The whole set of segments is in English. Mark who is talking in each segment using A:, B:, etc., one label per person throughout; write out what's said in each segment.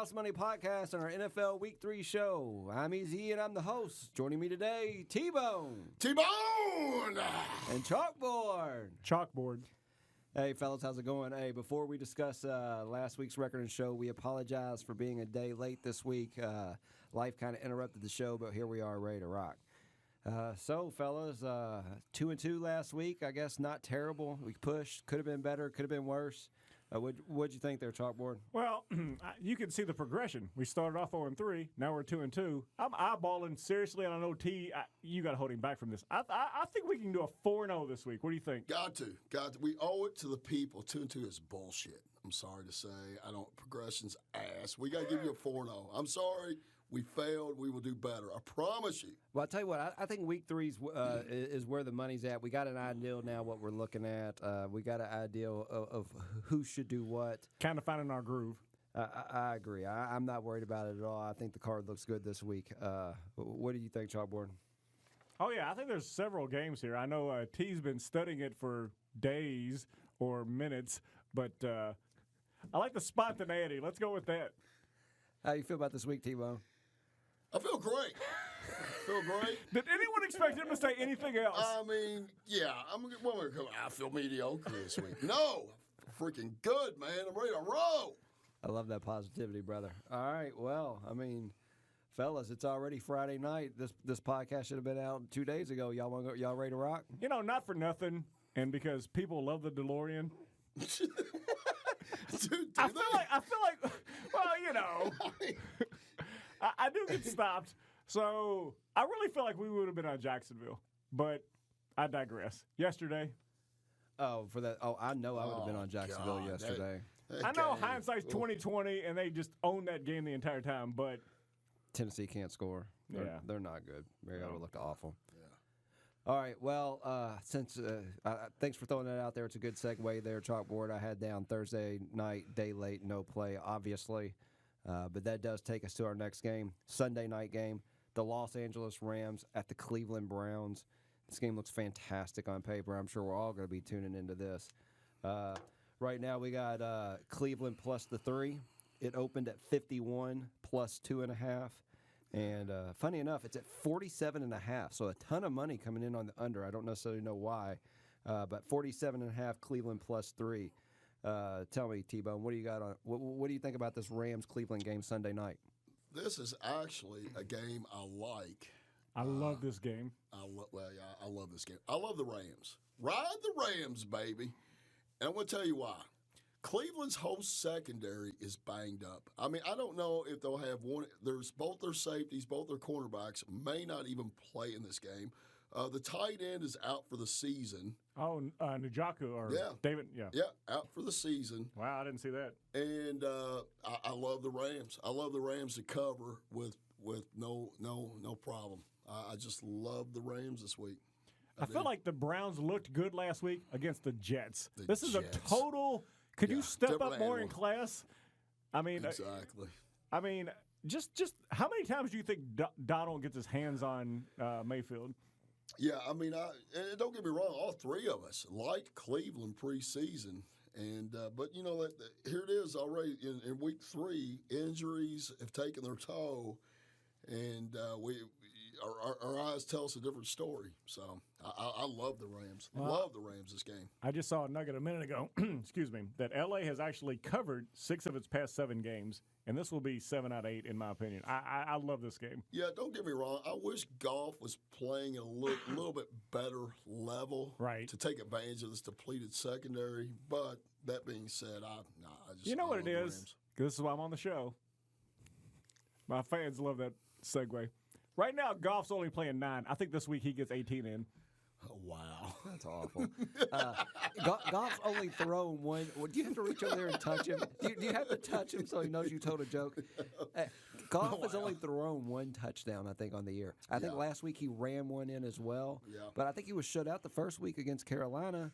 A: House Money Podcast on our NFL Week 3 show. I'm Easy and I'm the host. Joining me today, T-Bone.
B: T-Bone!
A: And Chalkboard.
C: Chalkboard.
A: Hey, fellas, how's it going? Hey, before we discuss last week's record and show, we apologize for being a day late this week. Life kind of interrupted the show, but here we are, ready to rock. So, fellas, 2-2 last week. I guess not terrible. We pushed. Could have been better. Could have been worse. What'd you think there, Chalkboard?
C: Well, you can see the progression. We started off 0-3. Now we're 2-2. I'm eyeballing seriously, and I know you got to hold him back from this. I think we can do a 4-0 this week. What do you think?
B: Got to. We owe it to the people. 2-2 is bullshit. I'm sorry to say. Progression's ass. We got to give you a 4-0. I'm sorry. We failed. We will do better. I promise you.
A: Well, I'll tell you what. I think Week 3 is where the money's at. We got an idea now what we're looking at. We got an idea of who should do what.
C: Kind of finding our groove.
A: I agree. I'm not worried about it at all. I think the card looks good this week. What do you think, Chalkboard?
C: Oh, yeah. I think there's several games here. I know T's been studying it for days or minutes, but I like the spontaneity. Let's go with that.
A: How you feel about this week, T-Bone?
B: I feel great.
C: Did anyone expect him to say anything else?
B: I feel mediocre this week. No. Freaking good, man. I'm ready to roll.
A: I love that positivity, brother. All right. Well, fellas, it's already Friday night. This podcast should have been out 2 days ago. Y'all ready to rock?
C: You know, not for nothing, and because people love the DeLorean.
B: Dude,
C: I feel like, well, you know, I do get stopped. So I really feel like we would have been on Jacksonville, but I digress. Yesterday.
A: Oh, for that. Oh, I know I would have been on Jacksonville yesterday.
C: I know hindsight's 20/20, and they just owned that game the entire time, but
A: Tennessee can't score. They're not good. Mariota looked awful.
B: Yeah.
A: All right. Well, since thanks for throwing that out there. It's a good segue there, Chalkboard. I had down Thursday night, day late, no play, obviously. But that does take us to our next game, Sunday night game, the Los Angeles Rams at the Cleveland Browns. This game looks fantastic on paper. I'm sure we're all going to be tuning into this. Right now we got Cleveland plus the 3. It opened at 51 plus 2.5. And funny enough, it's at 47.5, so a ton of money coming in on the under. I don't necessarily know why, but 47.5 Cleveland plus 3. Tell me, T-Bone, what do you got on? What do you think about this Rams-Cleveland game Sunday night?
B: This is actually a game I like.
C: I love this game.
B: I love this game. I love the Rams. Ride the Rams, baby. And I'm going to tell you why. Cleveland's whole secondary is banged up. I don't know if they'll have one. There's both their safeties, both their cornerbacks may not even play in this game. The tight end is out for the season.
C: Oh, Njoku or David? Yeah,
B: out for the season.
C: Wow, I didn't see that.
B: And I love the Rams. I love the Rams to cover with no problem. I just love the Rams this week.
C: I feel like the Browns looked good last week against the Jets. This is a total. Could you step up more in class?
B: Exactly.
C: Just how many times do you think Donald gets his hands on Mayfield?
B: Yeah, and don't get me wrong, all three of us liked Cleveland preseason, but here it is already in week 3. Injuries have taken their toll, and our eyes tell us a different story. So I love the Rams. Love the Rams this game.
C: I just saw a nugget a minute ago. Excuse me, that LA has actually covered 6 of its past 7 games, and this will be 7 out of 8 in my opinion. I love this game.
B: Yeah, don't get me wrong. I wish Goff was playing at a little bit better level,
C: right,
B: to take advantage of this depleted secondary. But that being said, I just
C: what it is. This is why I'm on the show. My fans love that segue. Right now, Goff's only playing 9. I think this week he gets 18 in.
B: Oh, wow.
A: That's awful. Goff's only thrown one. Do you have to reach over there and touch him? Do you have to touch him so he knows you told a joke? Goff has only thrown 1 touchdown, I think, on the year. I think last week he ran one in as well.
B: Yeah.
A: But I think he was shut out the first week against Carolina.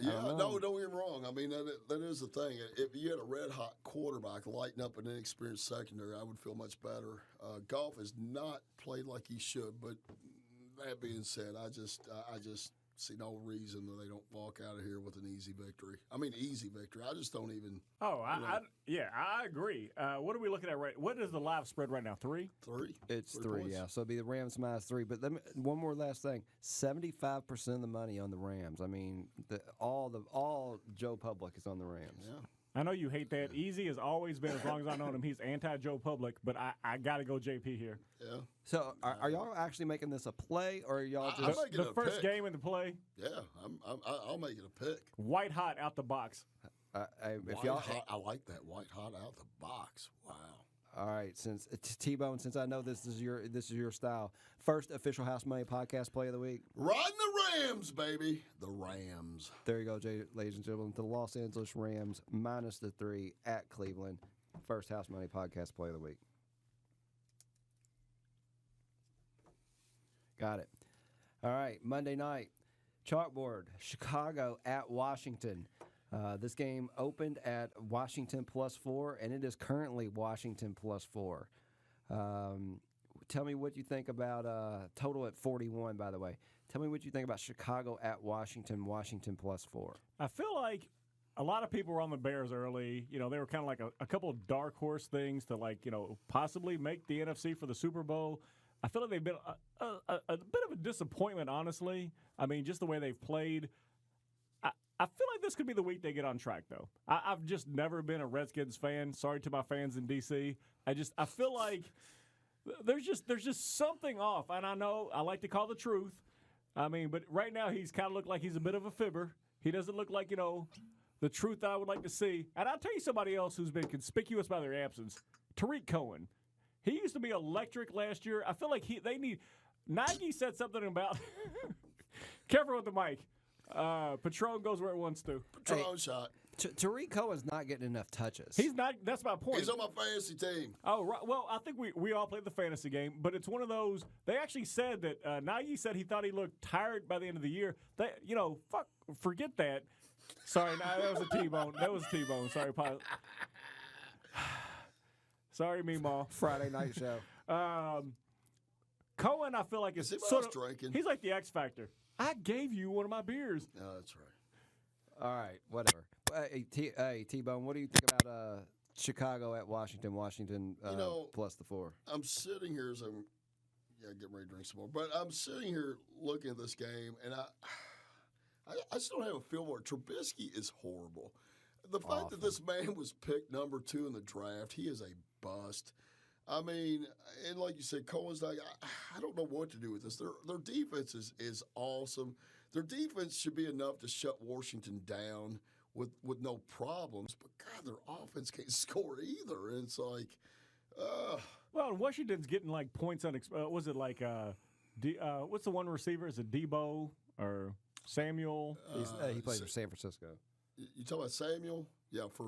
B: Don't get me wrong. That is the thing. If you had a red-hot quarterback lighting up an inexperienced secondary, I would feel much better. Goff has not played like he should, but that being said, I just see no reason that they don't walk out of here with an easy victory. I mean, easy victory. I just don't even.
C: Oh, I agree. What are we looking at what is the live spread right now? 3?
B: 3.
A: It's
B: 3
A: 3,
B: points.
A: yeah. So it'd be the Rams -3. But one more last thing: 75% of the money on the Rams. I mean, all Joe Public is on the Rams.
B: Yeah.
C: I know you hate that. Easy has always been, as long as I've known him, he's anti-Joe Public, but I got to go JP here.
B: Yeah.
A: So are y'all actually making this a play, or are y'all
B: I'm
A: just?
B: making
C: The
B: a
C: first
B: pick.
C: game in the play,
B: Yeah, I'll make it a pick.
C: white hot out the box.
A: If
B: White
A: y'all,
B: hot, I like that white hot out the box. Wow.
A: all right, since T-Bone, since I know this is your style, first official House Money podcast play of the week.
B: Riding the Rams, baby. The Rams.
A: There you go, ladies and gentlemen. The Los Angeles Rams -3 at Cleveland. First House Money podcast play of the week. Got it. All right, Monday night, chalkboard, Chicago at Washington. This game opened at Washington +4, and it is currently Washington +4. Tell me what you think about total at 41, by the way. Tell me what you think about Chicago at Washington, Washington +4.
C: I feel like a lot of people were on the Bears early. You know, they were kind of like a couple of dark horse things to, like, you know, possibly make the NFC for the Super Bowl. I feel like they've been a bit of a disappointment, honestly. I mean, just the way they've played. I feel like this could be the week they get on track, though. I've just never been a Redskins fan. Sorry to my fans in D.C. I feel like there's just something off, and I know I like to call the truth. I mean, but right now he's kind of looked like he's a bit of a fibber. He doesn't look like, you know, the truth that I would like to see. And I'll tell you somebody else who's been conspicuous by their absence, Tariq Cohen. He used to be electric last year. I feel like they need – Nagy said something about – careful with the mic. Patron goes where it wants to.
B: Patron shot.
A: Tariq Cohen's not getting enough touches.
C: He's not – that's my point.
B: He's on my fantasy team.
C: Oh, right. Well, I think we all played the fantasy game, but it's one of those. They actually said that Nagy said he thought he looked tired by the end of the year. Forget that. Sorry, that was a T-bone. That was a T-bone. Sorry, pilot. Sorry, Meemaw.
A: Friday night show.
C: Cohen, I feel like is
B: See what
C: sort
B: I
C: of.
B: was drinking?
C: He's like the X Factor. I gave you one of my beers.
B: No, that's right.
A: All right, whatever. Hey, T-Bone, what do you think about Chicago at Washington, Washington +4?
B: I'm sitting here as I'm getting ready to drink some more. But I'm sitting here looking at this game, and I just don't have a feel for it. Trubisky is horrible. The fact that this man was picked number 2 in the draft, he is a bust. I mean, and like you said, Cohen's like, I don't know what to do with this. Their defense is awesome. Their defense should be enough to shut Washington down with no problems. But, God, their offense can't score either. And it's like,
C: Well, Washington's getting like points on. Was it like what's the one receiver? Is it Debo or Samuel?
A: He plays for San Francisco.
B: You talking about Samuel? Yeah, for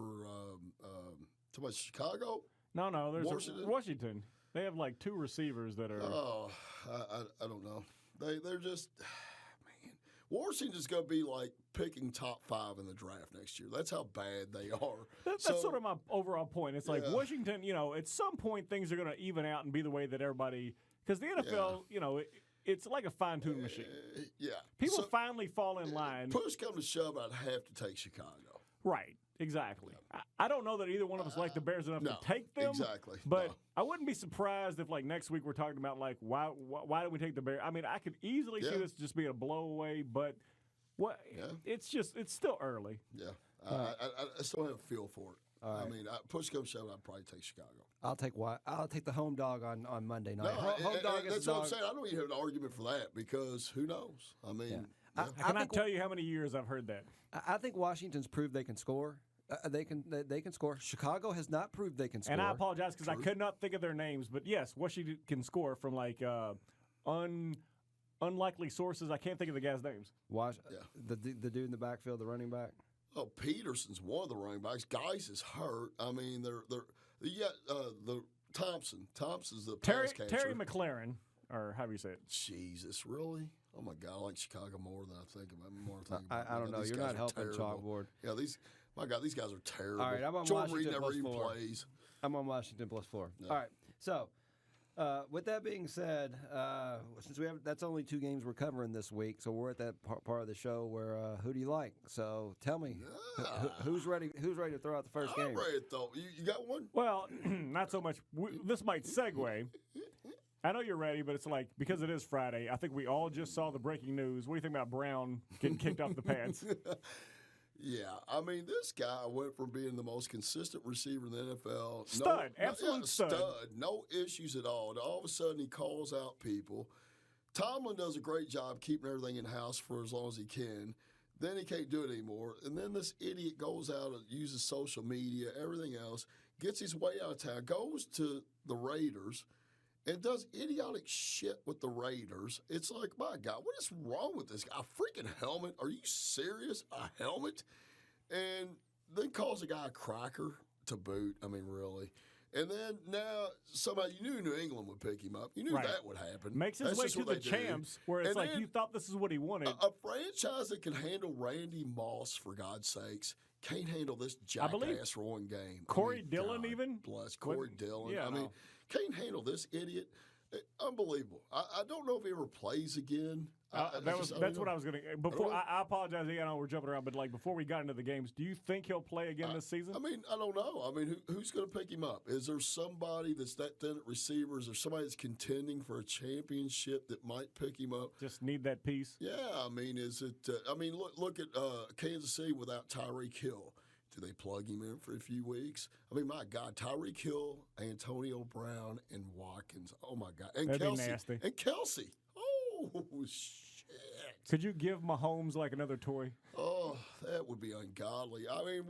B: talking about Chicago?
C: No, there's
B: Washington?
C: Washington. They have like 2 receivers that are.
B: Oh, I don't know. They're just man. Washington's going to be like picking top 5 in the draft next year. That's how bad they are.
C: That's sort of my overall point. It's like Washington. You know, at some point things are going to even out and be the way that everybody. Because the NFL, you know, it's like a fine-tuned machine.
B: Yeah.
C: People finally fall in line.
B: Push come to shove, I'd have to take Chicago.
C: Right. Exactly. I don't know that either one of us like the Bears enough to take them.
B: Exactly.
C: But
B: No.
C: I wouldn't be surprised if, like, next week we're talking about, like, why did we take the Bears? I mean, I could easily see this just being a blowaway, but it's still early.
B: Yeah. I still have a feel for it.
A: All right.
B: I mean, push come to shove, I'd probably take Chicago.
A: I'll take the home dog on Monday night.
B: No,
A: home dog is
B: that's
A: the
B: what I'm
A: dog.
B: saying. I don't even have an argument for that because who knows? I mean,
A: I
C: I cannot
A: think-
C: tell you how many years I've heard that.
A: I think Washington's proved they can score. They can score. Chicago has not proved they can score.
C: And I apologize because I could not think of their names. But, yes, Washington can score from, like, unlikely sources. I can't think of the guys' names.
A: The dude in the backfield, the running back.
B: Oh, Peterson's one of the running backs. Geis is hurt. I mean, the Thompson. Thompson's the pass catcher.
C: Terry McLaren, or however you say it.
B: Jesus, really? Oh my God, I like Chicago more than I think about.
A: I don't know.
B: These
A: You're
B: guys
A: not
B: are
A: helping
B: terrible.
A: Chalkboard.
B: Yeah, these guys are terrible.
A: All right, I'm on
B: Jordan Reed
A: Washington
B: never even
A: +4.
B: plays.
A: I'm on Washington +4.
B: No.
A: All right, so With that being said, since that's only 2 games we're covering this week, so we're at that part of the show where who do you like? So tell me, who's ready? Who's ready to throw out the first
B: I'm
A: game?
B: ready to throw. You got one?
C: Well, not so much. This might segue. I know you're ready, but it's like, because it is Friday, I think we all just saw the breaking news. What do you think about Brown getting kicked off the pads?
B: Yeah, I mean, this guy went from being the most consistent receiver in the NFL.
C: Stud, absolute stud.
B: No issues at all. And all of a sudden, he calls out people. Tomlin does a great job keeping everything in house for as long as he can. Then he can't do it anymore. And then this idiot goes out and uses social media, everything else, gets his way out of town, goes to the Raiders, and does idiotic shit with the Raiders. It's like, my God, what is wrong with this guy? A freaking helmet? Are you serious? A helmet? And then calls a guy a cracker to boot. I mean, really. And then now somehow you knew New England would pick him up. You knew that would happen.
C: Makes his way to the champs, where it's like, you thought this is what he wanted.
B: A franchise that can handle Randy Moss, for God's sakes, can't handle this jackass for one game.
C: Corey Dillon even?
B: Bless Corey Dillon.
C: Yeah,
B: I mean, can't handle this idiot. Unbelievable. I don't know if he ever plays again.
C: That's what I was going to. Before I apologize. I know we're jumping around, but like before we got into the games, do you think he'll play again this season?
B: I mean, I don't know. I mean, who's going to pick him up? Is there somebody that's that thin at receiver? Is there somebody that's contending for a championship that might pick him up?
C: Just need that piece.
B: Yeah, I mean, is it? I mean, look at Kansas City without Tyreek Hill. Do they plug him in for a few weeks? I mean, my God, Tyreek Hill, Antonio Brown, and Watkins. Oh my God, and
C: That'd
B: Kelsey.
C: be nasty.
B: And Kelsey. Oh shit!
C: Could you give Mahomes like another toy?
B: Oh, that would be ungodly. I mean,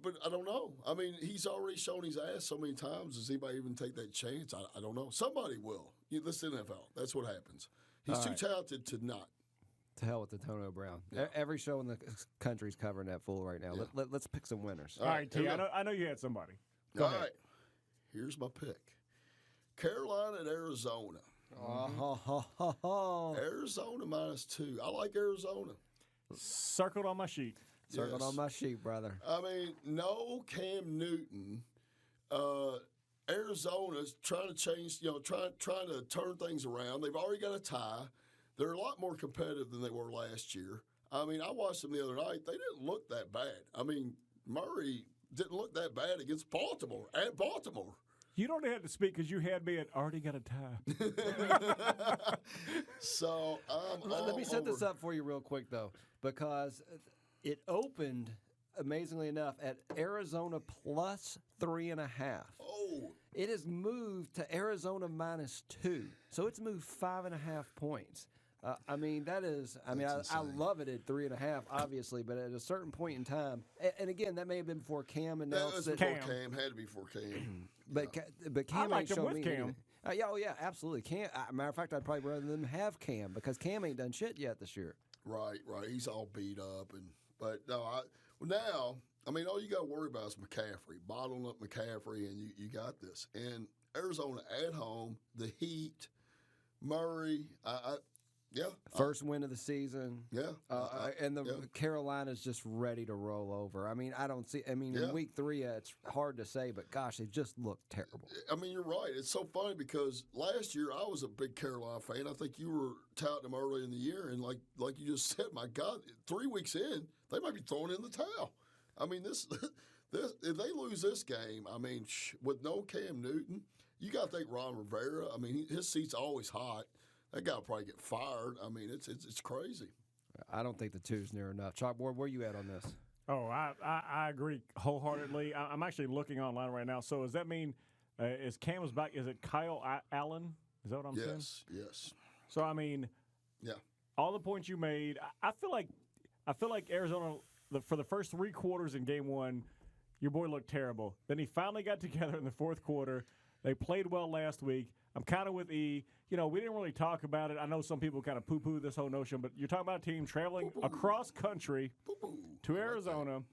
B: but I don't know. I mean, he's already shown his ass so many times. Does anybody even take that chance? I don't know. Somebody will. This NFL. That's what happens. He's too talented to not.
A: To hell with Antonio Brown.
B: Yeah.
A: Every show in the country's covering that fool right now.
B: Yeah.
A: Let's pick some winners.
C: All right, T. I know you had somebody. Go ahead.
B: All right. Here's my pick. Carolina and Arizona. Arizona -2. I like Arizona.
C: Circled on my sheet.
A: Circled on my sheet, brother.
B: I mean, no Cam Newton. Arizona's trying to change, trying to turn things around. They've already got a tie. They're a lot more competitive than they were last year. I mean, I watched them the other night. They didn't look that bad. I mean, Murray didn't look that bad against Baltimore, at Baltimore.
C: You don't have to speak because you had me at already got a tie.
B: So
A: let me set this up for you real quick, though, because it opened, amazingly enough, at Arizona +3.5.
B: Oh.
A: It has moved to Arizona -2. So it's moved 5.5 points. I mean, that is, I love it at 3.5, obviously, but at a certain point in time, and again, that may have been before Cam and
B: That was
A: Nelson.
B: before Cam. Had to be before Cam.
A: But Cam
C: I like
A: ain't
C: him
A: shown
C: with
A: me
C: Cam.
A: anything. Yeah, absolutely. Cam. Matter of fact, I'd probably rather them have Cam because Cam ain't done shit yet this year.
B: Right. He's all beat up, but no, now, I mean, all you got to worry about is McCaffrey. Bottling up McCaffrey, and you got this. And Arizona at home, the Heat, Murray,
A: First win of the season.
B: Yeah.
A: And the Carolina's just ready to roll over. I mean, in week 3, it's hard to say, but gosh, they just look terrible.
B: I mean, you're right. It's so funny because last year I was a big Carolina fan. I think you were touting them early in the year, and like you just said, my God, 3 weeks in, they might be throwing in the towel. I mean, this if they lose this game, I mean, with no Cam Newton, you got to think Ron Rivera. I mean, his seat's always hot. That guy will probably get fired. I mean, it's crazy.
A: I don't think the 2's near enough. Chalkboard, where you at on this?
C: Oh, I agree wholeheartedly. I'm actually looking online right now. So does that mean is Cam's back? Is it Kyle Allen? Is that what I'm saying?
B: Yes.
C: So I mean, all the points you made. I feel like Arizona for the first 3 quarters in game 1, your boy looked terrible. Then he finally got together in the 4th quarter. They played well last week. I'm kind of with E. We didn't really talk about it. I know some people kind of poo-poo this whole notion, but you're talking about a team traveling across country to Arizona.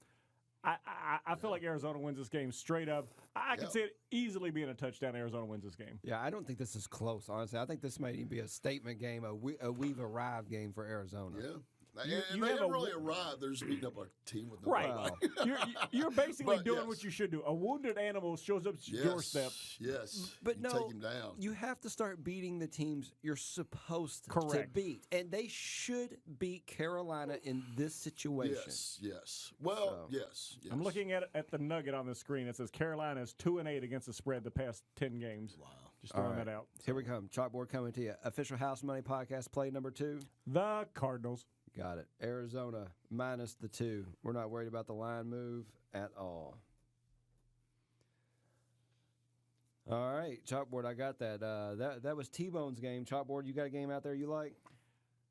C: I feel like Arizona wins this game straight up. I can see it easily being a touchdown. Arizona wins this game.
A: Yeah, I don't think this is close, honestly. I think this might even be a statement game, a we've arrived game for Arizona.
B: Yeah. And they haven't really arrived. They're just beating up a team with no
C: Right.
B: quarterback.
C: You're basically
B: But,
C: doing
B: yes.
C: what you should do. A wounded animal shows up at your doorstep.
B: Yes.
A: But
B: you
A: no,
B: take him down.
A: you have to start beating the teams you're supposed to
C: Correct.
A: beat, and they should beat Carolina in this situation.
B: Yes. Well,
A: So.
B: yes.
C: I'm looking at the nugget on the screen. It says Carolina is 2-8 against the spread the past 10 games.
B: Wow.
C: Just throwing
A: All right.
C: that out.
A: Here we come. Chalkboard coming to you. Official House Money Podcast, play number 2.
C: The Cardinals.
A: Got it. Arizona minus the 2. We're not worried about the line move at all. All right, Chalkboard, I got that. That was T-Bone's game. Chalkboard, you got a game out there you like?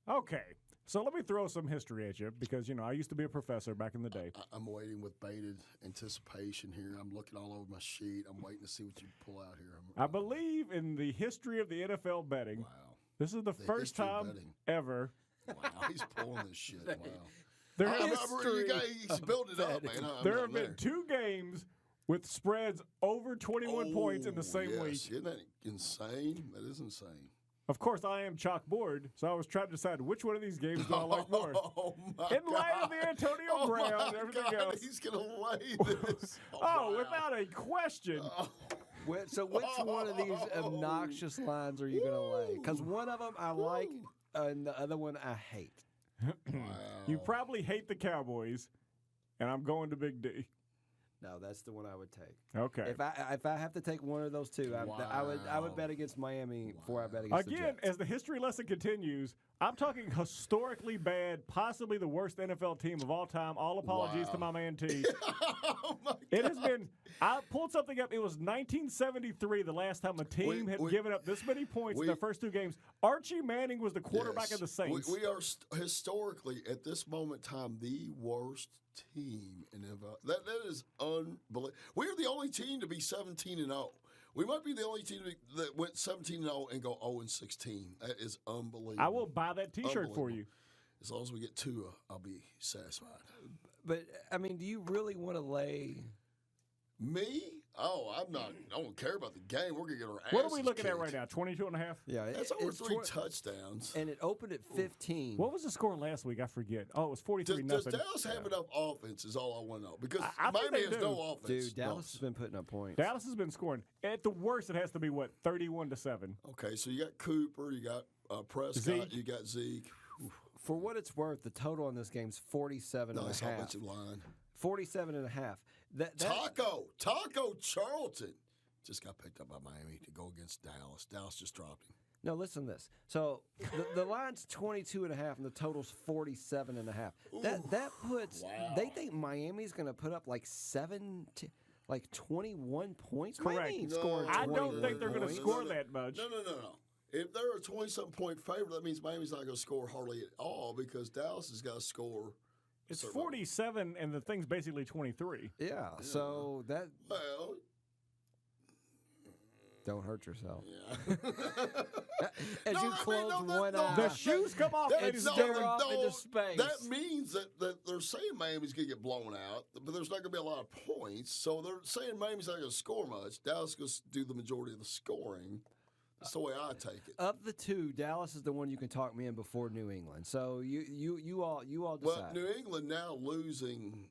C: Okay. So let me throw some history at you because, I used to be a professor back in the day.
B: I'm waiting with bated anticipation here. I'm looking all over my sheet. I'm waiting to see what you pull out here.
C: I believe in the history of the NFL betting,
B: Wow.
C: this is the first
B: history of
C: time
B: betting.
C: ever.
B: Wow. He's pulling this shit. Wow.
C: There,
B: He's building it up, man.
C: there have been 2 games with spreads over 21 points in the same week.
B: Isn't that insane? That is insane.
C: Of course, I am chalkboard, so I was trying to decide which one of these games do I like more.
B: Oh my
C: In light of the Antonio Brown and everything else.
B: He's going to lay this.
C: Oh,
B: wow.
C: without a question.
A: So which one of these obnoxious lines are you going to lay? Because one of them I like, and the other one I hate.
B: Wow.
C: You probably hate the Cowboys, and I'm going to Big D.
A: No, that's the one I would take.
C: Okay.
A: If I have to take one of those two, I would bet against Miami before I bet against the
C: Again,
A: Jets.
C: as the history lesson continues, I'm talking historically bad, possibly the worst NFL team of all time. All apologies to my man T.
B: Oh my
C: It has been. I pulled something up. It was 1973, the last time a team had given up this many points in their first 2 games. Archie Manning was the quarterback of the Saints.
B: We are historically, at this moment in time, the worst team in NFL. That is unbelievable. We are the only team to be 17-0. We might be the only team that went 17-0 and go 0-16. That is unbelievable.
C: I will buy that T-shirt for you.
B: As long as we get 2, I'll be satisfied.
A: But I mean, do you really want to lay?
B: Me? Oh, I'm not. I don't care about the game. We're gonna get our asses
C: What are we looking at
B: kicked.
C: right now? 22.5?
A: Yeah,
B: That's over
A: it's
B: 3 touchdowns.
A: and it opened at 15.
C: What was the score last week? I forget. Oh, it was 43
B: Does
C: nothing.
B: Dallas have enough offense? Is all I want to know. Because
C: I think
B: Miami
C: they
B: has
C: do.
B: no offense.
A: Dude, Dallas has been putting up points.
C: Dallas has been scoring. At the worst, it has to be, 31-7.
B: Okay, so you got Cooper, you got Prescott,
C: Zeke.
B: you got Zeke.
A: For what it's worth, the total on this game is 47
B: No,
A: and
B: that's
A: a half.
B: offensive line.
A: 47 and a half. That
B: Taco Charlton just got picked up by Miami to go against Dallas. Dallas just dropped him.
A: No, listen to this. So the line's 22 and a half, and the total's 47 and a half. That puts.
B: Wow.
A: They think Miami's going to put up like 21 points.
C: Correct.
A: Miami ain't
B: No.
A: scoring
C: I
A: 21
C: don't think they're going to
A: points.
C: score that much.
B: No. If they're a 20-something point favorite, that means Miami's not going to score hardly at all because Dallas has got to score.
C: It's
B: certain-
C: 47, and the thing's basically 23.
A: Yeah. So that
B: Well,
A: don't hurt yourself.
B: yeah.
A: As
B: No,
A: you
B: I mean,
A: close
B: no,
A: one
B: no,
A: eye,
C: The shoes come off,
B: That-
C: ladies and
A: stare
C: gentlemen.
A: off into space.
B: That means that they're saying Miami's going to get blown out, but there's not going to be a lot of points. So they're saying Miami's not going to score much. Dallas is going to do the majority of the scoring. That's the way I take it.
A: of the two, Dallas is the one you can talk me in before New England. So you all decide.
B: Well, New England now losing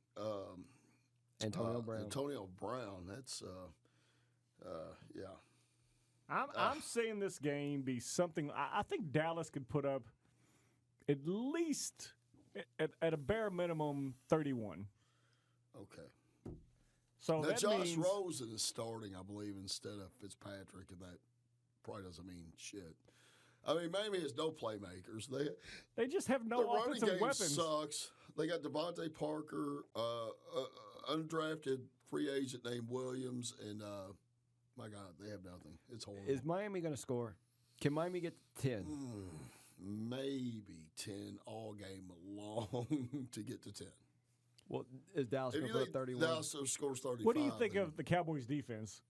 A: Antonio Brown.
B: Antonio Brown. That's yeah.
C: I'm seeing this game be something. I think Dallas could put up at least, at a bare minimum, 31.
B: Okay.
C: So
B: Now
C: that
B: Josh
C: means
B: Rosen is starting, I believe, instead of Fitzpatrick, and that probably doesn't mean shit. I mean, Miami has no playmakers.
C: they just have
B: The
C: no
B: running
C: offensive
B: game
C: weapons.
B: sucks. They got Devontae Parker, undrafted free agent named Williams, and my God, they have nothing. It's horrible.
A: Is Miami going to score? Can Miami get to 10?
B: Maybe 10 all game long to get to 10.
A: Well, is Dallas
B: If
A: going
B: you
A: to put
B: think
A: up 31?
B: Dallas scores 35,
C: What do you think
B: then
C: of the Cowboys' defense?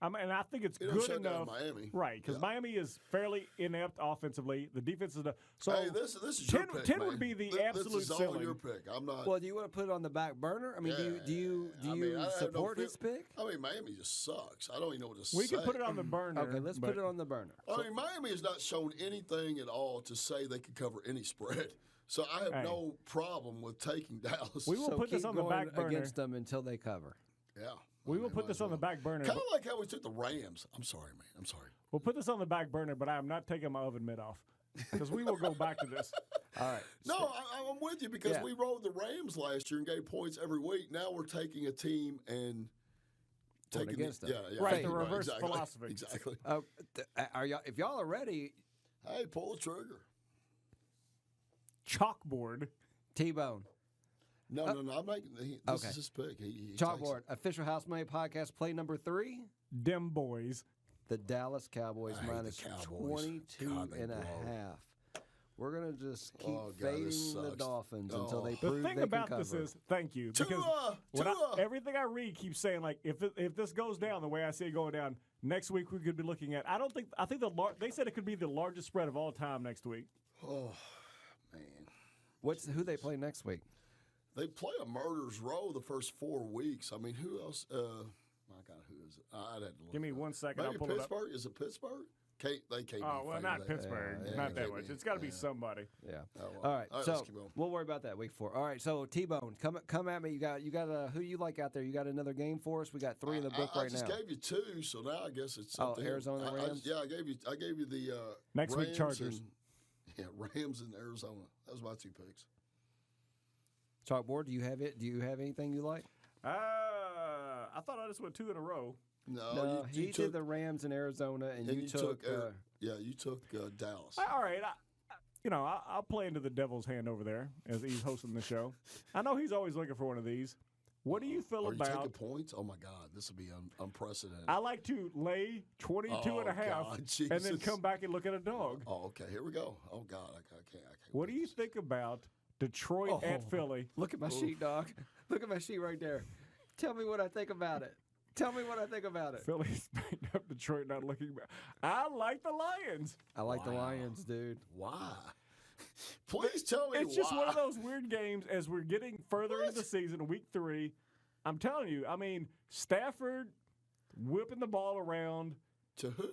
C: And I think it's
B: It don't
C: good
B: shut down
C: enough.
B: Miami.
C: Right, because
B: Yeah.
C: Miami is fairly inept offensively. The defense is so
B: Hey, this is
C: 10,
B: your pick,
C: 10
B: man.
C: would be the
B: This
C: absolute
B: is all
C: ceiling.
B: your pick. I'm not.
A: Well, do you want to put it on the back burner? I mean, do you
B: I have
A: support
B: no
A: his pick?
B: I mean, Miami just sucks. I don't even know what to say.
C: We can put it on the burner.
A: Okay, let's put it on the burner.
B: I mean, Miami has not shown anything at all to say they could cover any spread. So I have no problem with taking Dallas.
C: We will
A: So
C: put this
A: keep
C: on the
A: going
C: back burner.
A: against them until they cover.
B: Yeah.
C: We will put this on the back burner.
B: Kind of like how we took the Rams. I'm sorry, man. I'm sorry.
C: We'll put this on the back burner, but I am not taking my oven mitt off because we will go back to this.
A: All right.
B: No, I'm with you because
A: Yeah.
B: we rode the Rams last year and gave points every week. Now we're taking a team and
A: Going
B: taking
A: against them.
B: Yeah,
C: Right, the reverse
B: exactly,
C: philosophy.
B: Exactly.
A: Are y'all? If y'all are ready,
B: Hey, pull the trigger.
C: Chalkboard.
A: T-Bone.
B: No, I'm making. This
A: Okay.
B: is his pick. He
A: Chalkboard. Official House Money Podcast. Play number 3.
C: Dem boys.
A: The Dallas Cowboys
B: I hate the
A: minus
B: Cowboys.
A: 22
B: God, they
A: and a
B: blow.
A: half. We're going to just keep
B: Oh, God,
A: fading
B: this
A: the
B: sucks.
A: Takes until
B: Oh.
A: they
B: The
A: prove
C: The thing
A: they
C: about
A: can
C: this
A: cover.
C: is, thank you, because everything I read keeps saying like if this goes down the way I see it going down next week, we could be looking at. I think they said it could be the largest spread of all time next week.
B: Oh man,
A: Who they play next week?
B: they play a murderer's row the first 4 weeks. I mean, who else? My God, who is it? I'd have to look.
C: Give me
B: it up.
C: 1 second.
B: Maybe
C: I'll pull it up.
B: Pittsburgh. Is it Pittsburgh? They can't.
C: Oh
B: be
C: well,
B: favored
C: not
B: that.
C: Pittsburgh,
B: Yeah,
C: not that
B: can't
C: much.
B: be.
C: It's got to be
B: Yeah.
C: somebody.
A: Yeah.
B: Oh, well.
A: All right.
B: let's
A: So
B: keep going.
A: we'll worry about that week 4. All right. So T-Bone, come at me. You got who you like out there? You got another game for us? We got 3 in the book
B: I
A: right
B: just
A: now.
B: gave you 2, so now I guess it's
A: Oh,
B: up to him.
A: Arizona Rams?
B: I gave you the
C: Next week,
B: Rams
C: Chargers.
B: Rams and Arizona. That was my 2 picks.
A: Chalkboard. Do you have it? Do you have anything you like?
C: I thought I just went 2 in a row.
A: No, he did the Rams in Arizona, and you took.
B: you took Dallas.
C: All right, I'll play into the devil's hand over there as he's hosting the show. I know he's always looking for one of these. What do you feel
B: Are you
C: about?
B: taking points? Oh my God, this will be unprecedented.
C: I like to lay 22 and a half
B: God,
C: and then
B: Jesus.
C: come back and look at a dog.
B: Oh, okay, here we go. Oh God, I can't.
C: What do you think about Detroit at Philly?
A: Look at my sheet, dog. Look at my sheet right there. Tell me what I think about it. Tell me what I think about it.
C: Philly's banged up. Detroit not looking back. I like the Lions.
A: I like the Lions, dude.
B: Why? Please tell me
C: It's
B: why.
C: just one of those weird games as we're getting further into the season, week 3. I'm telling you, I mean, Stafford whipping the ball around.
B: To who?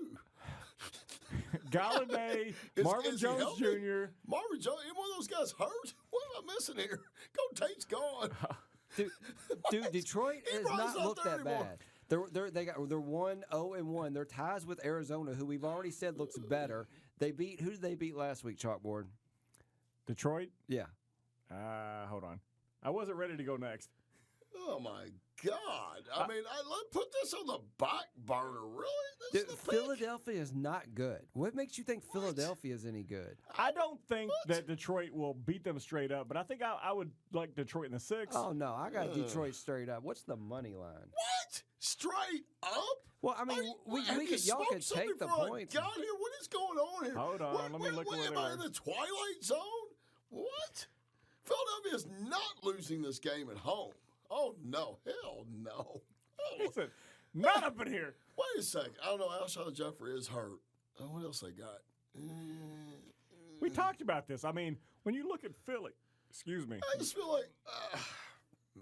C: Galladay, Marvin
B: Is he
C: Jones
B: healthy?
C: Jr.
B: Marvin Jones, any one of those guys hurt? What am I missing here? Go Tate's gone.
A: Dude, Detroit has
B: Ebron's
A: not
B: not
A: looked
B: there
A: that
B: anymore.
A: bad. They're 1-0-1. They're ties with Arizona, who we've already said looks better. Who did they beat last week, Chalkboard?
C: Detroit?
A: Yeah.
C: Hold on. I wasn't ready to go next.
B: Oh my God! I mean, let's put this on the back burner. Really? This
A: Dude,
B: is the pick?
A: Philadelphia is not good. What makes you think Philadelphia is any good?
C: I don't think that Detroit will beat them straight up, but I think I would like Detroit in the 6.
A: Oh, no. I got Detroit straight up. What's the money line?
B: What? Straight up?
A: Well, I mean, y'all could take the points.
B: God, here, what is going on here?
C: Hold on, let me look where
B: am
C: they
B: I
C: are.
B: in the Twilight Zone? What? Philadelphia is not losing this game at home. Oh no! Hell no! Oh,
C: Listen, not up in here.
B: wait a second. I don't know. Alshon Jeffrey is hurt. What else they got?
C: We talked about this. I mean, when you look at Philly, excuse me,
B: I just feel like,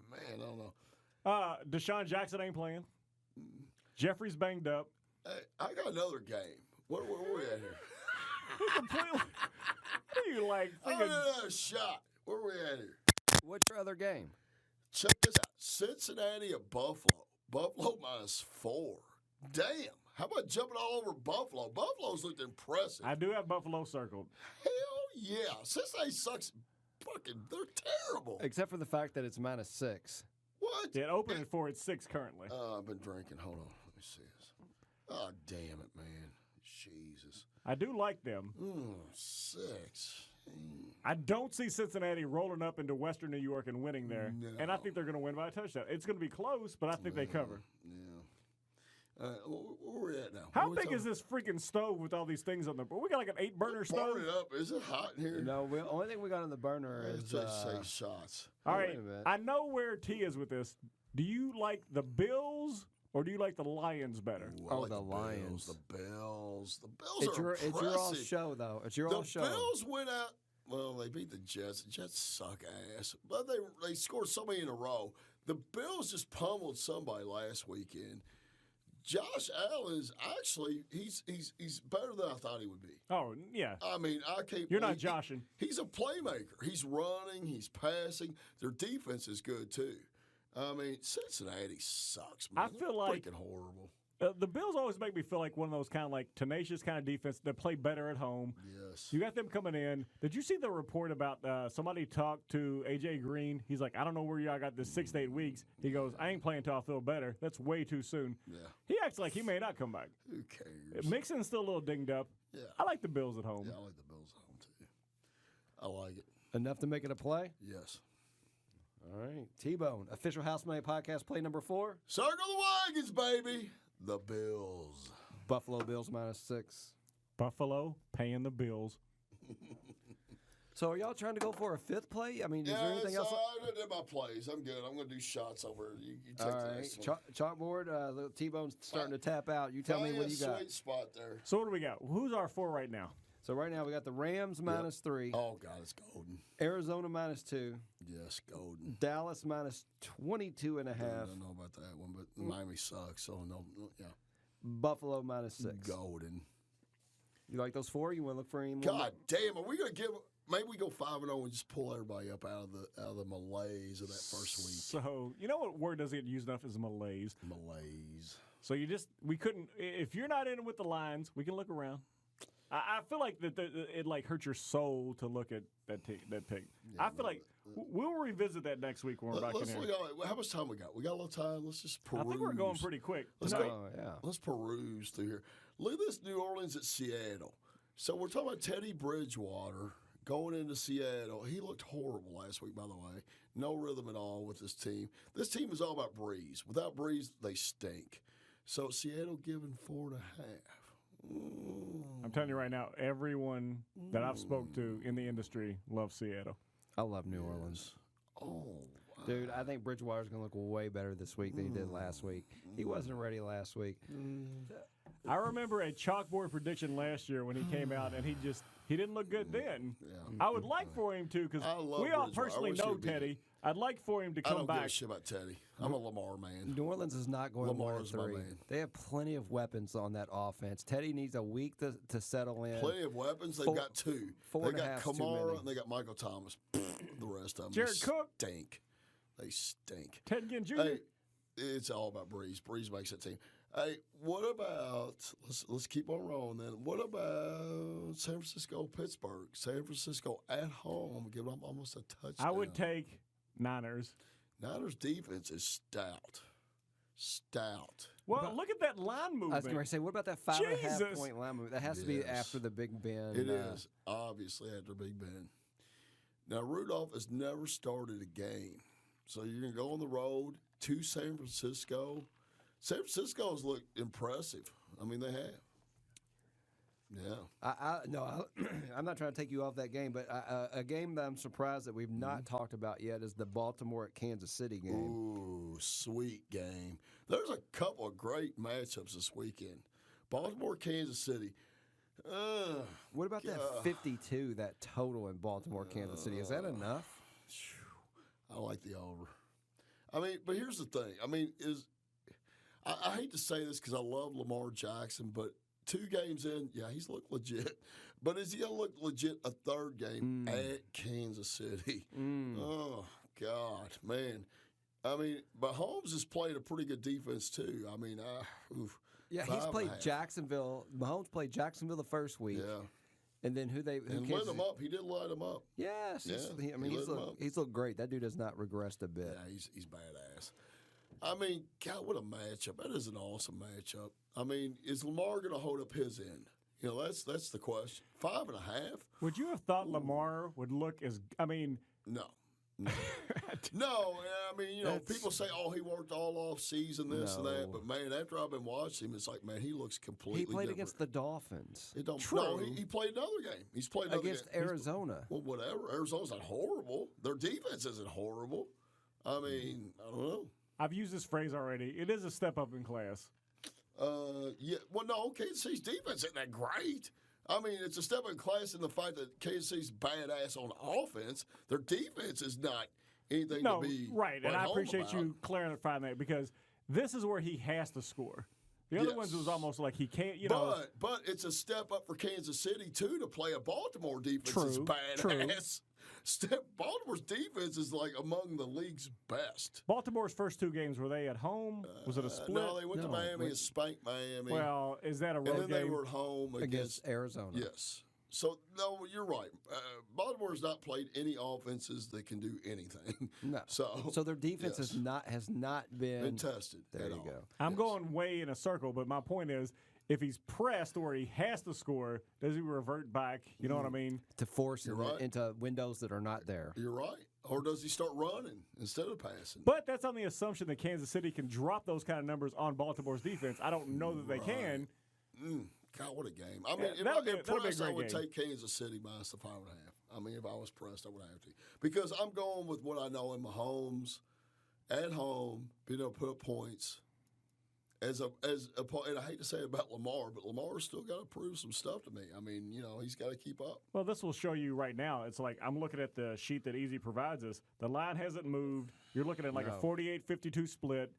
B: man, I don't know.
C: Deshaun Jackson ain't playing. Jeffrey's banged up.
B: Hey, I got another game. Where we at here?
C: Completely. What are you like?
B: I
C: Thinking,
B: got another shot. Where we at here?
A: What's your other game?
B: Check this out. Cincinnati at Buffalo. Buffalo -4. Damn. How about jumping all over Buffalo? Buffalo's looked impressive.
C: I do have Buffalo circled.
B: Hell yeah. Cincinnati sucks. They're terrible.
A: Except for the fact that it's -6.
B: What?
C: It opened at 4. It's 6 currently.
B: I've been drinking. Hold on. Let me see this. Oh, damn it, man. Jesus.
C: I do like them.
B: 6.
C: I don't see Cincinnati rolling up into Western New York and winning there.
B: No.
C: And I think they're going to win by a touchdown. It's going to be close, but I think they cover.
B: Yeah. Where we at now?
C: How big is this freaking stove with all these things on the We got like an 8-burner stove?
B: Burn it up. Is it hot in here?
A: No, the only thing we got on the burner is.
B: Let's say shots.
C: All
A: wait
C: right.
A: a minute.
C: I know where T is with this. Do you like the Bills or do you like the Lions better?
B: Ooh, I like
A: the
B: the
A: Lions.
B: Bills. The Bills. The Bills
A: It's
B: are
A: your
B: impressive.
A: all show though. It's your all
B: The
A: show.
B: Bills went out. Well, they beat the Jets. The Jets suck ass, but they scored so many in a row. The Bills just pummeled somebody last weekend. Josh Allen's actually he's better than I thought he would be.
C: Oh, yeah.
B: I mean, I can't.
C: You're not
B: believe-
C: joshing.
B: He's a playmaker. He's running. He's passing. Their defense is good too. I mean, Cincinnati sucks, man.
C: I feel like-
B: freaking horrible.
C: The Bills always make me feel like one of those kind of like tenacious kind of defense that play better at home.
B: Yes.
C: You got them coming in. Did you see the report about somebody talked to A.J. Green? He's like, I don't know where y'all got this 6 to 8 weeks. He goes, I ain't playing until I feel better. That's way too soon.
B: Yeah.
C: He acts like he may not come back.
B: Who cares?
C: Mixon's still a little dinged up.
B: Yeah.
C: I like the Bills at home.
B: Yeah, I like the Bills at home too. I like it.
A: Enough to make it a play.
B: Yes.
A: All right, T-Bone, official House Money Podcast, play number 4.
B: Circle the wagons, baby. The Bills.
A: Buffalo Bills -6.
C: Buffalo paying the Bills.
A: So are y'all trying to go for a 5th play? I mean, is there anything else?
B: I did my plays. I'm good. I'm going to do shots over. You take
A: All
B: the
A: right,
B: next one.
A: chalkboard. The T-Bone's starting to tap out. You tell me what you got.
B: Sweet spot there.
C: So what do we got? Who's our 4 right now?
A: So right now we got the Rams -3,
B: Oh, God, it's golden.
A: Arizona -2,
B: Yes, golden.
A: Dallas -22.5,
B: I don't know about that one, but Miami sucks, so no, yeah.
A: Buffalo -6.
B: Golden.
A: You like those 4? You want to look for any more?
B: God damn, are we going to give – maybe we go 5-0 and just pull everybody up out of the malaise of that first week.
C: So you know what word doesn't get used enough is malaise.
B: Malaise.
C: So we couldn't. If you're not in it with the Lions, we can look around. I feel like that it like hurts your soul to look at that pick.
B: Yeah,
C: I feel like we'll revisit that next week when we're back in
B: Let's
C: here.
B: look at how much time we got. We got a little time. Let's just peruse.
C: I think we're going pretty quick.
B: Let's
C: tonight.
B: go.
A: Oh, yeah.
B: Let's peruse through here. Look at this New Orleans at Seattle. So we're talking about Teddy Bridgewater going into Seattle. He looked horrible last week, by the way. No rhythm at all with this team. This team is all about Breeze. Without Breeze, they stink. So Seattle giving 4.5.
C: I'm telling you right now, everyone that I've spoke to in the industry loves Seattle.
A: I love New Orleans.
B: Oh, wow.
A: Dude, I think Bridgewater's going to look way better this week than he did last week. He wasn't ready last week.
C: I remember a chalkboard prediction last year when he came out, and he didn't look good then.
B: Yeah.
C: I would like for him to, because
B: I love
C: we all
B: Bridgewater. I
C: personally
B: wish
C: know
B: he'd be-
C: Teddy. I'd like for him to
B: I
C: come
B: don't give a
C: back.
B: shit about Teddy. I'm a Lamar man.
A: New Orleans is not going
B: Lamar's my
A: 1-3.
B: man.
A: They have plenty of weapons on that offense. Teddy needs a week to settle in.
B: Plenty of weapons. They've
A: Four-
B: got 2.
A: four
B: They
A: and a
B: got
A: half's too
B: Kamara
A: many.
B: and they got Michael Thomas. The rest of them
C: Jared Cook.
B: stink. They stink.
C: Ted Ginn Jr.
B: Hey, it's all about Breeze. Breeze makes that team. Hey, what about let's keep on rolling then. What about San Francisco, Pittsburgh? San Francisco at home, give them almost a touchdown.
C: I would take Niners.
B: Niners defense is stout. Stout.
C: Well, look at that line
A: I was
C: movement.
A: going to say, what about that 5.5
C: Jesus.
A: point line movement? That has to be
B: Yes.
A: after the Big Ben.
B: It is obviously after Big Ben. Now Rudolph has never started a game, so you're gonna go on the road to San Francisco. San Francisco's looked impressive. I mean, they have. Yeah.
A: I'm not trying to take you off that game, but a game that I'm surprised that we've not talked about yet is the Baltimore at Kansas City game.
B: Ooh, sweet game. There's a couple of great matchups this weekend. Baltimore, Kansas City.
A: What about that 52, that total in Baltimore, Kansas City? Is that enough?
B: I like the over. I mean, but here's the thing. I mean, I hate to say this because I love Lamar Jackson, but 2 games in, yeah, he's looked legit. But is he going to look legit a 3rd game at Kansas City? Oh, God, man. I mean, but Holmes has played a pretty good defense, too. I mean,
A: Yeah, he's
B: 5.5.
A: played Jacksonville. Mahomes played Jacksonville the first week.
B: Yeah.
A: And then who
B: And lit him up. He did light him up.
A: Yes.
B: Yeah,
A: I mean,
B: he lit him up.
A: he's looked great. That dude has not regressed a bit.
B: Yeah, he's badass. I mean, God, what a matchup. That is an awesome matchup. I mean, is Lamar going to hold up his end? You know, that's the question. 5.5?
C: Would you have thought Lamar would look as? I mean,
B: No. No, I mean, you know, people say, "Oh, he worked all off season, this and that."
A: No.
B: But man, after I've been watching him, it's like, man, he looks completely.
A: He played
B: different.
A: against the Dolphins.
B: It don't.
A: True.
B: No, he played another game. He's played another
A: Against
B: game.
A: Arizona.
B: Well, whatever. Arizona's not horrible. Their defense isn't horrible. I mean, I don't know.
C: I've used this phrase already. It is a step up in class.
B: Yeah. Well, no, Kansas City's defense isn't that great. I mean, it's a step in class in the fact that Kansas City's badass on offense. Their defense is not anything to be
C: right. And I
B: home
C: appreciate
B: about.
C: you clarifying that because this is where he has to score. The other ones was almost like he can't,
B: But it's a step up for Kansas City, too, to play a Baltimore defense that's
C: True.
B: badass. Baltimore's defense is like among the league's best.
C: Baltimore's first 2 games, were they at home? Was it a split?
B: No, they went to Miami and spanked Miami.
C: Well, is that a road
B: and then
C: game?
B: they were at home
A: against Arizona.
B: Yes. So, no, you're right. Baltimore's not played any offenses that can do anything.
A: No. So their defense has not been
B: tested.
A: There
B: at
A: you
B: all.
A: go.
C: I'm going way in a circle, but my point is, if he's pressed where he has to score, does he revert back? You know what I mean?
A: To force it
B: right.
A: into windows that are not there.
B: You're right. Or does he start running instead of passing?
C: But that's on the assumption that Kansas City can drop those kind of numbers on Baltimore's defense. I don't know that they can.
B: God, what a game. I mean,
C: that'll be a
B: pressed, I would
C: great game.
B: take Kansas City minus the 5.5. I mean, if I was pressed, I would have to. Because I'm going with what I know in Mahomes, at home, being able to put up points. And I hate to say it about Lamar, but Lamar's still got to prove some stuff to me. I mean, he's got to keep up.
C: Well, this will show you right now. It's like I'm looking at the sheet that Easy provides us. The line hasn't moved. You're looking at like a 48-52 split.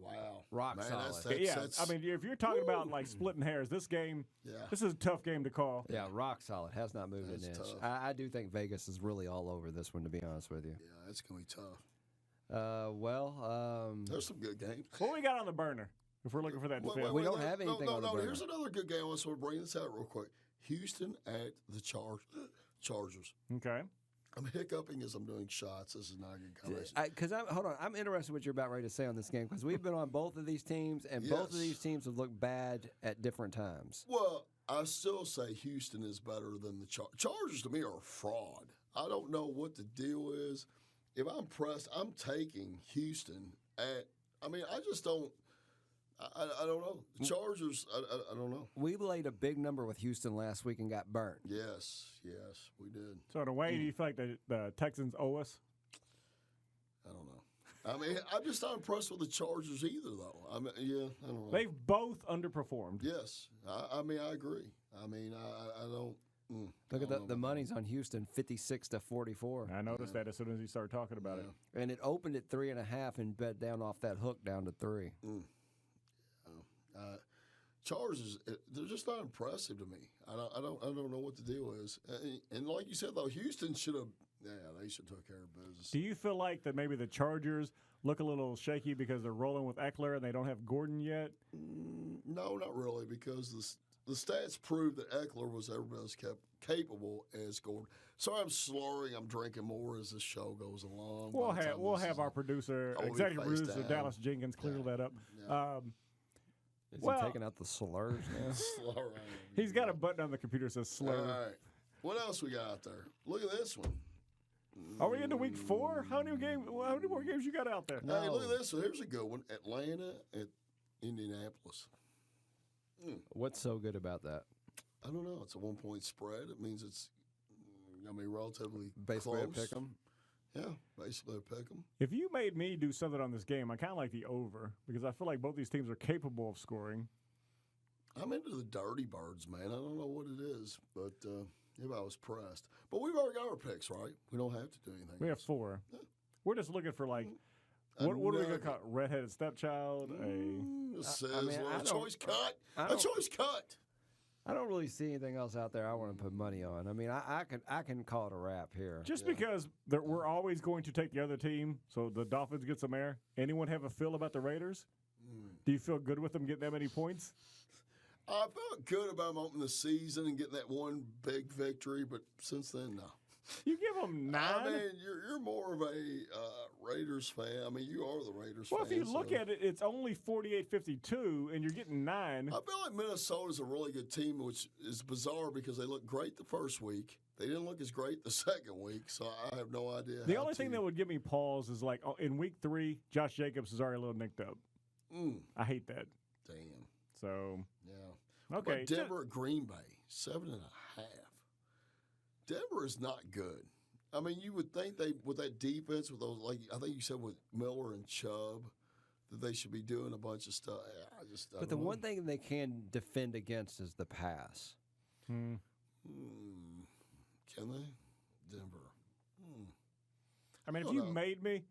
B: Wow.
A: Rock
B: Man,
A: solid.
C: I mean, if you're talking about like splitting hairs, this game, this is a tough game to call.
A: Yeah, rock solid. Has not moved an inch. I do think Vegas is really all over this one, to be honest with you.
B: Yeah, it's going to be tough. There's some good games.
C: What we got on the burner? If we're looking for that defense.
A: We don't have anything on the burner.
B: Here's another good game. I want to bring this out real quick. Houston at the Chargers.
C: Okay.
B: I'm hiccuping as I'm doing shots. This is not a good conversation.
A: Hold on. I'm interested what you're about ready to say on this game because we've been on both of these teams, and both of these teams have looked bad at different times.
B: Well, I still say Houston is better than the Chargers. To me, are a fraud. I don't know what the deal is. If I'm pressed, I'm taking Houston at. I mean, I just don't. I don't know. The Chargers, I don't know.
A: We laid a big number with Houston last week and got burnt.
B: Yes, we did.
C: So in a way, do you feel like the Texans owe us?
B: I don't know. I mean, I'm just not impressed with the Chargers either, though. I mean, I don't know.
C: They've both underperformed.
B: Yes, I mean, I agree. I mean, I don't.
A: Look at the money's on Houston, 56-44.
C: I noticed that as soon as you started talking about it.
A: And it opened at 3.5 and bet down off that hook down to 3.
B: Chargers, they're just not impressive to me. I don't know what the deal is. And like you said, though, Houston should have. Yeah, they should have took care of business.
C: Do you feel like that maybe the Chargers look a little shaky because they're rolling with Eckler and they don't have Gordon yet?
B: No, not really, because the stats prove that Eckler was every bit as capable as Gordon. Sorry, I'm slurring. I'm drinking more as the show goes along.
C: We'll have our producer, executive producer Dallas Jenkins, clear that up.
B: Yeah.
A: Is he taking out the slurs now?
B: Slur.
C: He's got a button on the computer that says slur.
B: All right. What else we got out there? Look at this one.
C: Are we into week 4? How many more games you got out there?
B: Hey, look at this one. Here's a good one. Atlanta at Indianapolis.
A: What's so good about that?
B: I don't know. It's a 1-point spread. It means it's, relatively
A: basically
B: close.
A: a pick 'em.
B: Yeah, basically a pick 'em.
C: If you made me do something on this game, I kind of like the over because I feel like both these teams are capable of scoring.
B: I'm into the Dirty Birds, man. I don't know what it is, but if I was pressed. But we've already got our picks, right? We don't have to do anything.
C: We have 4. Yeah. We're just looking for what are we going to call it? Redheaded stepchild?
B: A sizzler, a choice cut.
A: A
B: choice cut.
A: I don't really see anything else out there I want to put money on. I mean, I can call it a wrap here.
C: Just because we're always going to take the other team, so the Dolphins get some air. Anyone have a feel about the Raiders? Do you feel good with them getting that many points?
B: I felt good about them opening the season and getting that one big victory, but since then, no.
C: You give them 9.
B: I mean, you're more of a Raiders fan. I mean, you are the Raiders fan.
C: Well, if you look at it, it's only 48-52, and you're getting 9.
B: I feel like Minnesota's a really good team, which is bizarre because they looked great the first week. They didn't look as great the second week, so I have no idea.
C: The only thing that would give me pause is like in week 3, Josh Jacobs is already a little nicked up. I hate that.
B: Damn.
C: So
B: yeah.
C: Okay.
B: But Denver at Green Bay, 7.5. Denver is not good. I mean, you would think with that defense, with those, like I think you said with Miller and Chubb, that they should be doing a bunch of stuff. I
A: But the one thing they can defend against is the pass.
B: Can they? Denver.
C: I mean, if
B: don't
C: you
B: know.
C: made me,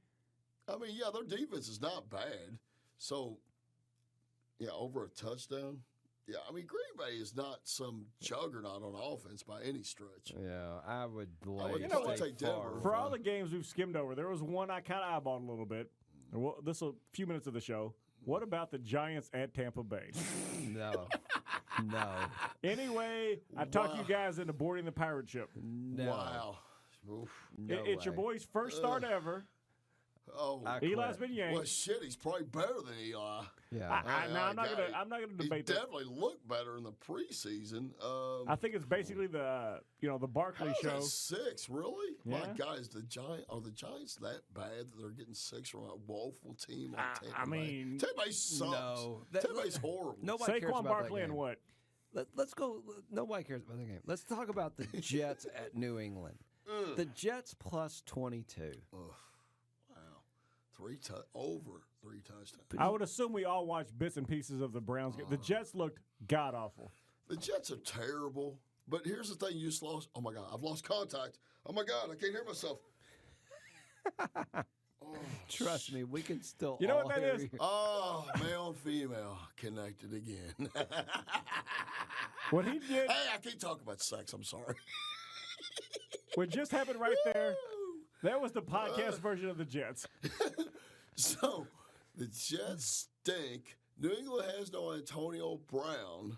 B: I mean, yeah, their defense is not bad. So, yeah, over a touchdown. Yeah, I mean, Green Bay is not some juggernaut on offense by any stretch.
A: Yeah, I would
B: would
A: like
B: take Denver.
C: for all the games we've skimmed over, there was one I kind of eyeballed a little bit. Well, this is a few minutes of the show. What about the Giants at Tampa Bay?
A: No.
C: Anyway, I talked you guys into boarding the pirate ship.
A: No.
B: Wow. Oof.
A: No
C: It's your
A: way.
C: boy's first start ever.
B: Oh,
C: Eli's been yanked.
B: well, shit, he's probably better than Eli.
A: Yeah.
C: I'm not gonna
B: He
C: debate that.
B: definitely looked better in the preseason.
C: I think it's basically the Barkley
B: How's
C: show.
B: that 6, really? My
C: Yeah.
B: God, are the Giants that bad that they're getting 6 from a woeful team like Tampa
C: I
B: Bay?
C: mean,
B: Tampa Bay sucks.
A: No.
B: Tampa Bay's horrible.
A: Nobody cares
C: Saquon
A: about
C: Barkley
A: that
C: and
A: game.
C: what?
A: Let's go. Nobody cares about the game. Let's talk about the Jets at New England. The Jets plus 22.
B: Ugh. Wow. Over 3 touchdowns.
C: I would assume we all watched bits and pieces of the Browns game. The Jets looked god awful.
B: The Jets are terrible. But here's the thing: you just lost. Oh my God, I've lost contact. Oh my God, I can't hear myself.
A: Trust me, we can still.
C: You know
A: all
C: what that
A: hear
C: is?
A: you.
B: Oh, male and female connected again.
C: What he did,
B: Hey, I can't talk about sex. I'm sorry.
C: what just happened right there, that was the podcast version of the Jets.
B: So the Jets stink. New England has no Antonio Brown.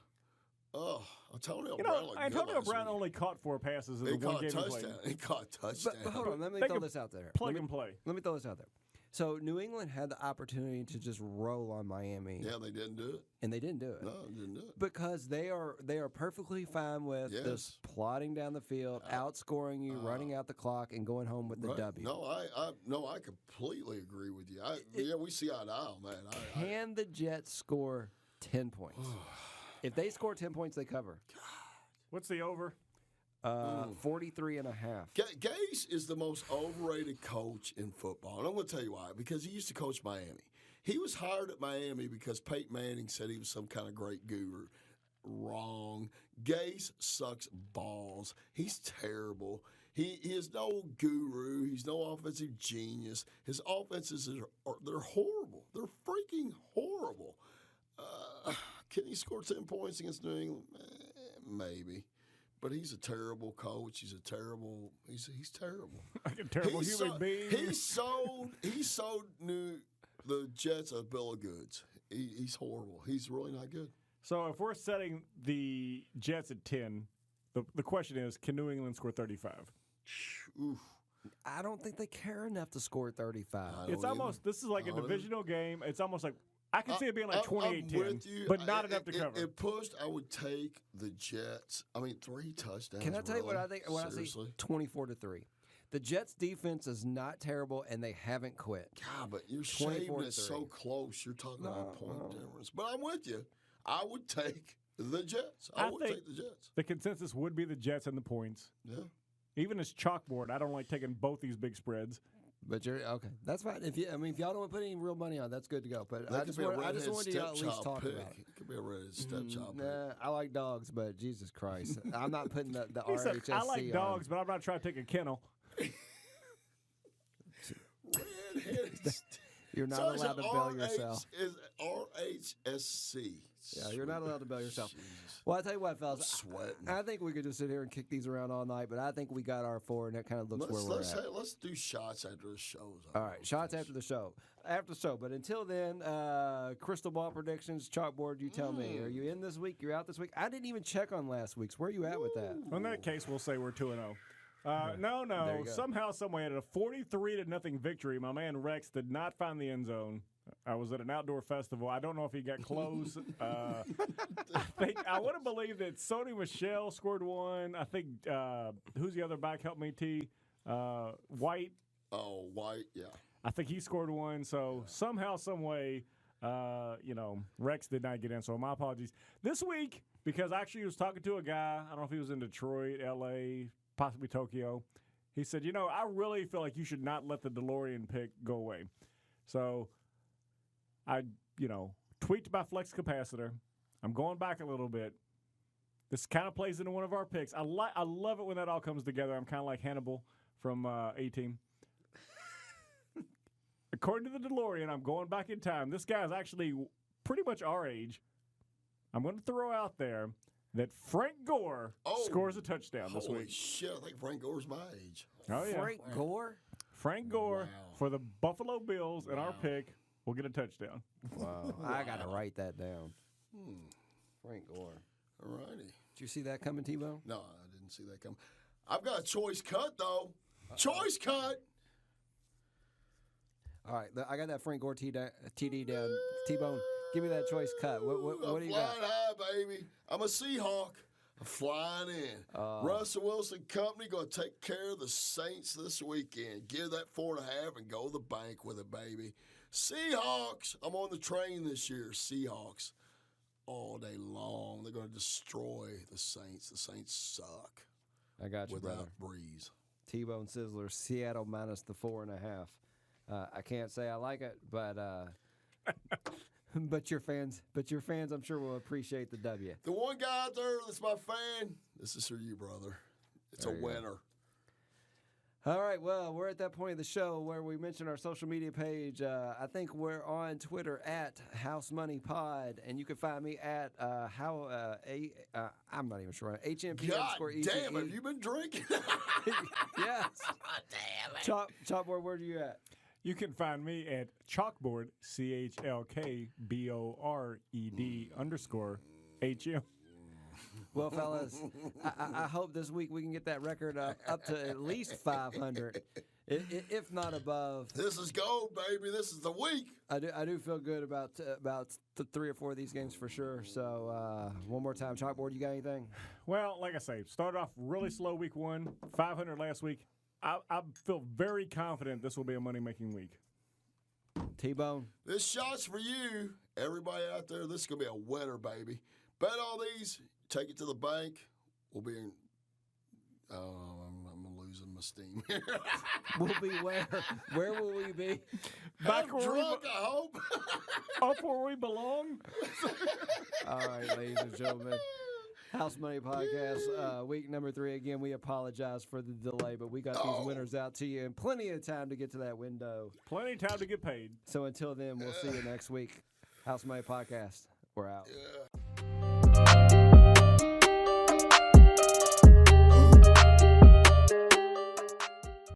B: Oh, Antonio Brown. looked good
C: Antonio
B: last
C: Brown
B: week.
C: only caught 4 passes in
B: He
C: the one
B: caught a
C: game he played.
B: touchdown. He caught a touchdown.
A: But hold on, let me
C: They
A: throw
C: could
A: this out there.
C: Plug and play.
A: Let me throw this out there. So New England had the opportunity to just roll on Miami,
B: Yeah, they didn't do it.
A: and they didn't do it.
B: No, they didn't do it.
A: Because they are perfectly fine with
B: Yes.
A: just plodding down the field, outscoring you, running out the clock, and going home with the
B: Right.
A: W.
B: No, I completely agree with you. Yeah, we see eye to eye on that.
A: Can the Jets score 10 points? If they score 10 points, they cover.
C: What's the over?
A: 43 and a half.
B: Gase is the most overrated coach in football. And I'm going to tell you why. Because he used to coach Miami. He was hired at Miami because Peyton Manning said he was some kind of great guru. Wrong. Gase sucks balls. He's terrible. He is no guru. He's no offensive genius. His offenses they're horrible. They're freaking horrible. Can he score 10 points against New England? Maybe. But he's a terrible coach. He's terrible.
C: Like a terrible human being.
B: He sold the Jets a bill of goods. He's horrible. He's really not good.
C: So if we're setting the Jets at 10, the question is, can New England score 35?
B: Oof.
A: I don't think they care enough to score 35.
C: It's almost, this is like a divisional game. It's almost like, I can see it being like 28-10, but not enough to cover.
B: It pushed, I would take the Jets. I mean, 3 touchdowns.
A: Can I tell you what
B: really?
A: I think? When
B: Seriously?
A: I say 24-3, the Jets' defense is not terrible, and they haven't quit.
B: God, but you're shaving
A: 24-3.
B: it so close. You're talking about a point difference. But I'm with you. I would take the Jets. I would
C: think
B: take the Jets.
C: the consensus would be the Jets and the points.
B: Yeah.
C: Even as chalkboard, I don't like taking both these big spreads.
A: But you're okay. That's fine. If y'all don't want to put any real money on, that's good to go. But
B: That
A: I just
B: could be a
A: wanted
B: redhead
A: you to at least
B: stepchild
A: talk
B: pick.
A: about it.
B: It could be a redhead stepchild pick.
A: Nah, I like dogs, but Jesus Christ, I'm not putting the
C: He said,
A: RHSC
C: I like
A: on.
C: dogs, but I'm not trying to take a kennel.
B: Redheaded
A: You're not
B: So
A: allowed to bail yourself.
B: Is RHSC.
A: Yeah, you're not allowed to bail yourself.
B: Jesus.
A: Well, I tell you what, fellas,
B: Sweating.
A: I think we could just sit here and kick these around all night, but I think we got our 4, and that kind of looks where we're at.
B: Let's do shots after the show's
A: All
B: over.
A: right, shots after the show. After the show. But until then, crystal ball predictions, chalkboard, you tell me. Are you in this week? You're out this week? I didn't even check on last week's. Where are you at with that?
C: In that case, we'll say we're 2-0.
A: There
C: No.
A: you go.
C: Somehow, someway, at a 43-0 victory, my man Rex did not find the end zone. I was at an outdoor festival. I don't know if he got close. I want to believe that Sony Michelle scored one. I think who's the other back? Help me, T. White.
B: Oh, White, yeah.
C: I think he scored one. So somehow, some way, Rex did not get in. So my apologies. This week, because I actually was talking to a guy. I don't know if he was in Detroit, L.A., possibly Tokyo. He said, I really feel like you should not let the DeLorean pick go away. So I tweaked my flex capacitor. I'm going back a little bit. This kind of plays into one of our picks. I love it when that all comes together. I'm kind of like Hannibal from A-Team. According to the DeLorean, I'm going back in time. This guy's actually pretty much our age. I'm going to throw out there that Frank Gore scores a touchdown this
B: Holy
C: week.
B: shit, I think Frank Gore's my age.
C: Oh, yeah.
A: Frank Gore?
C: Frank Gore
B: Wow.
C: for the Buffalo Bills and our pick will get a touchdown.
A: Wow. I got to write that down. Frank Gore.
B: All righty.
A: Did you see that coming, T-Bone?
B: No, I didn't see that coming. I've got a choice cut, though. Choice cut.
A: All right, I got that Frank Gore TD down. T-Bone, give me that choice cut. What do you got?
B: Flying high, baby. I'm a Seahawk. I'm flying in. Russell Wilson Company going to take care of the Saints this weekend. Give that 4.5 and go to the bank with it, baby. Seahawks. I'm on the train this year. Seahawks. All day long. They're going to destroy the Saints. The Saints suck.
A: I got you,
B: without
A: brother.
B: Breeze.
A: T-Bone Sizzler, Seattle minus the 4.5. I can't say I like it, but but your fans, I'm sure will appreciate the W.
B: The one guy out there that's my fan, this is for you, brother. It's
A: There
B: a
A: you go.
B: winner.
A: All right, well, we're at that point of the show where we mention our social media page. I think we're on Twitter at House Money Pod, and you can find me at I'm not even sure. HMP
B: God
A: _ECE.
B: damn, have you been drinking?
A: Yes.
B: Damn it.
A: Chalkboard, where are you at?
C: You can find me at Chalkboard, CHLKBORED_HM.
A: Well, fellas, I hope this week we can get that record up to at least 500, if not above.
B: This is gold, baby. This is the week.
A: I do feel good about 3 or 4 of these games for sure. So one more time, Chalkboard, you got anything?
C: Well, like I say, started off really slow week 1, 500 last week. I feel very confident this will be a money-making week.
A: T-Bone.
B: This shot's for you. Everybody out there, this is going to be a winner, baby. Bet all these. Take it to the bank. We'll be in. I'm losing my steam here.
A: We'll be where? Where will we be?
C: Back
B: I'm
C: where we
B: drunk, I hope.
C: Up where we belong.
A: All right, ladies and gentlemen. House Money Podcast, week number 3. Again, we apologize for the delay, but we got these winners out to you in plenty of time to get to that window.
C: Plenty of time to get paid.
A: So until then, we'll see you next week. House Money Podcast, we're out.
B: Yeah.